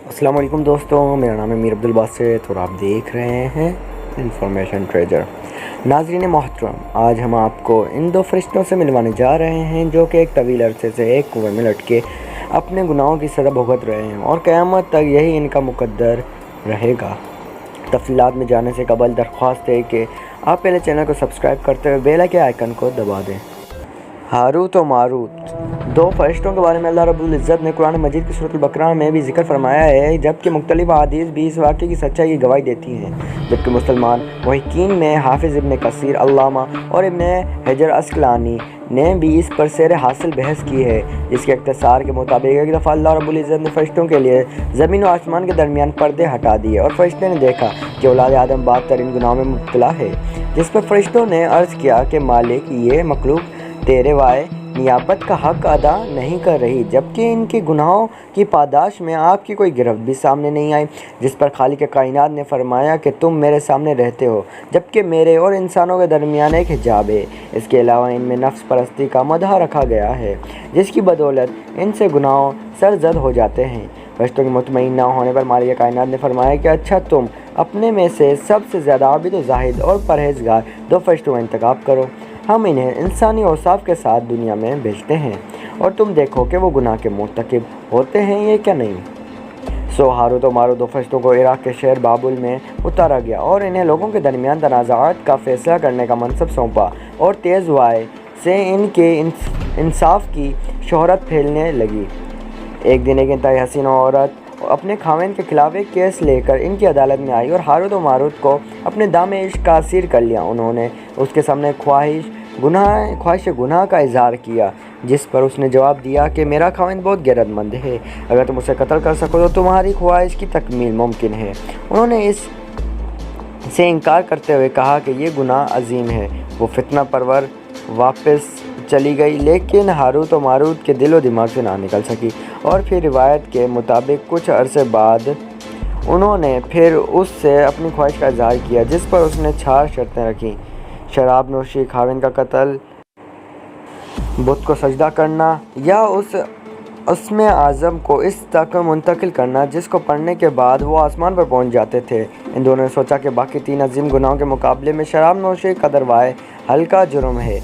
السلام علیکم دوستوں، میرا نام ہے میر عبدالباسط اور آپ دیکھ رہے ہیں انفارمیشن ٹریجر۔ ناظرین محترم، آج ہم آپ کو ان دو فرشتوں سے ملوانے جا رہے ہیں جو کہ ایک طویل عرصے سے ایک کنویں میں لٹکے اپنے گناہوں کی سزا بھگت رہے ہیں اور قیامت تک یہی ان کا مقدر رہے گا۔ تفصیلات میں جانے سے قبل درخواست ہے کہ آپ پہلے چینل کو سبسکرائب کرتے ہوئے بیل کے آئیکن کو دبا دیں۔ ہاروت و ماروت دو فرشتوں کے بارے میں اللہ رب العزت نے قرآن مجید کی سورۃ البقرہ میں بھی ذکر فرمایا ہے، جبکہ مختلف احادیث بھی اس واقعے کی سچائی کی گواہی دیتی ہیں۔ جبکہ مسلمان محققین میں حافظ ابن کثیر، علامہ اور ابن حجر عسقلانی نے بھی اس پر سیر حاصل بحث کی ہے، جس کے اختصار کے مطابق ایک دفعہ اللہ رب العزت نے فرشتوں کے لیے زمین و آسمان کے درمیان پردے ہٹا دیے اور فرشتے نے دیکھا کہ اولاد آدم بد ترین گناہوں میں مبتلا ہے، جس پر فرشتوں نے عرض کیا کہ مالک، یہ مخلوق تیرے وائے نیابت کا حق ادا نہیں کر رہی، جبکہ ان کے گناہوں کی پاداش میں آپ کی کوئی گرفت بھی سامنے نہیں آئی۔ جس پر خالق کائنات نے فرمایا کہ تم میرے سامنے رہتے ہو، جبکہ میرے اور انسانوں کے درمیان ایک حجاب ہے۔ اس کے علاوہ ان میں نفس پرستی کا مدح رکھا گیا ہے، جس کی بدولت ان سے گناہوں سرزد ہو جاتے ہیں۔ فرشتوں کے مطمئن نہ ہونے پر مالک کائنات نے فرمایا کہ اچھا، تم اپنے میں سے سب سے زیادہ عابد و زاہد اور پرہیزگار دو فرشتوں کا انتخاب کرو، ہم انہیں انسانی اوصاف کے ساتھ دنیا میں بھیجتے ہیں اور تم دیکھو کہ وہ گناہ کے مرتکب ہوتے ہیں یا کیا نہیں۔ سو ہاروت و ماروت دو فرشتوں کو عراق کے شہر بابل میں اتارا گیا اور انہیں لوگوں کے درمیان تنازعات کا فیصلہ کرنے کا منصب سونپا، اور تیز وائے سے ان کے انصاف کی شہرت پھیلنے لگی۔ ایک دن ایک انتہائی حسین عورت اپنے خاوند کے خلاف ایک کیس لے کر ان کی عدالت میں آئی اور ہاروت و ماروت کو اپنے دام عشق کا اسیر کر لیا۔ انہوں نے اس کے سامنے خواہش گناہ کا اظہار کیا، جس پر اس نے جواب دیا کہ میرا خاوند بہت غیرت مند ہے، اگر تم اسے قتل کر سکو تو تمہاری خواہش کی تکمیل ممکن ہے۔ انہوں نے اس سے انکار کرتے ہوئے کہا کہ یہ گناہ عظیم ہے۔ وہ فتنہ پرور واپس چلی گئی، لیکن ہاروت و ماروت کے دل و دماغ سے نہ نکل سکی، اور پھر روایت کے مطابق کچھ عرصے بعد انہوں نے پھر اس سے اپنی خواہش کا اظہار کیا، جس پر اس نے 4 شرطیں رکھیں: شراب نوشی، خاوند کا قتل، بت کو سجدہ کرنا، یا اس اسم اعظم کو اس تک منتقل کرنا جس کو پڑھنے کے بعد وہ آسمان پر پہنچ جاتے تھے۔ ان دونوں نے سوچا کہ باقی 3 عظیم گناہوں کے مقابلے میں شراب نوشی قدر وائے ہلکا جرم ہے،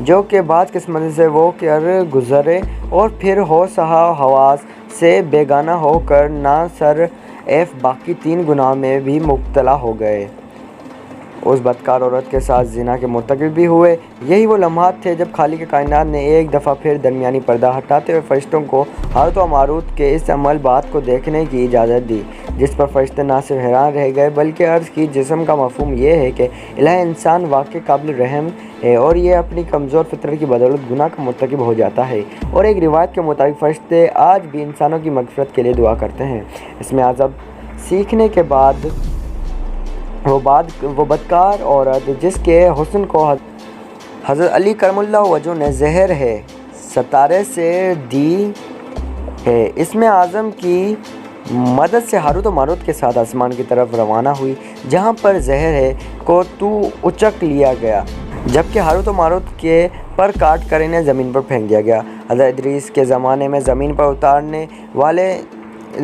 جو کہ بعض قسمت سے وہ کر گزرے اور پھر ہوش حواس سے بیگانہ ہو کر نہ صرف باقی 3 گناہوں میں بھی مبتلا ہو گئے، اس بدکار عورت کے ساتھ زنا کے مرتکب بھی ہوئے۔ یہی وہ لمحات تھے جب خالق کائنات نے ایک دفعہ پھر درمیانی پردہ ہٹاتے ہوئے فرشتوں کو ہاروت و ماروت کے اس عمل بات کو دیکھنے کی اجازت دی، جس پر فرشتے نہ صرف حیران رہ گئے بلکہ عرض کی جسم کا مفہوم یہ ہے کہ الہ انسان واقعی قابل رحم ہے اور یہ اپنی کمزور فطرت کی بدولت گناہ کا مرتکب ہو جاتا ہے۔ اور ایک روایت کے مطابق فرشتے آج بھی انسانوں کی مغفرت کے لیے دعا کرتے ہیں۔ اس میں عذاب سیکھنے کے بعد وہ بدکار عورت جس کے حسن کو حضرت علی کرم اللہ وجہہ نے زہر ہے ستارے سے دی ہے، اس میں اعظم کی مدد سے ہاروت و ماروت کے ساتھ آسمان کی طرف روانہ ہوئی، جہاں پر زہر ہے کو تو اچک لیا گیا، جبکہ ہاروت و ماروت کے پر کاٹ کر انہیں زمین پر پھینک دیا گیا۔ حضرت ادریس کے زمانے میں زمین پر اتارنے والے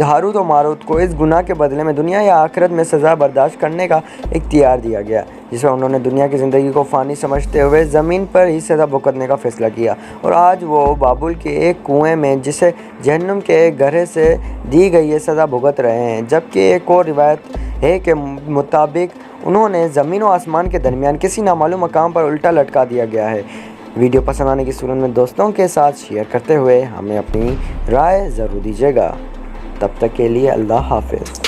ہاروت و ماروت کو اس گناہ کے بدلے میں دنیا یا آخرت میں سزا برداشت کرنے کا اختیار دیا گیا، جس میں انہوں نے دنیا کی زندگی کو فانی سمجھتے ہوئے زمین پر ہی سزا بھگتنے کا فیصلہ کیا، اور آج وہ بابل کے ایک کنویں میں جسے جہنم کے ایک گڑھے سے دی گئی ہے سزا بھگت رہے ہیں۔ جبکہ ایک اور روایت ہے کہ مطابق انہوں نے زمین و آسمان کے درمیان کسی نامعلوم مقام پر الٹا لٹکا دیا گیا ہے۔ ویڈیو پسند آنے کی صورت میں دوستوں کے ساتھ شیئر کرتے ہوئے ہمیں اپنی رائے ضرور دیجیے گا۔ تب تک کے لیے اللہ حافظ۔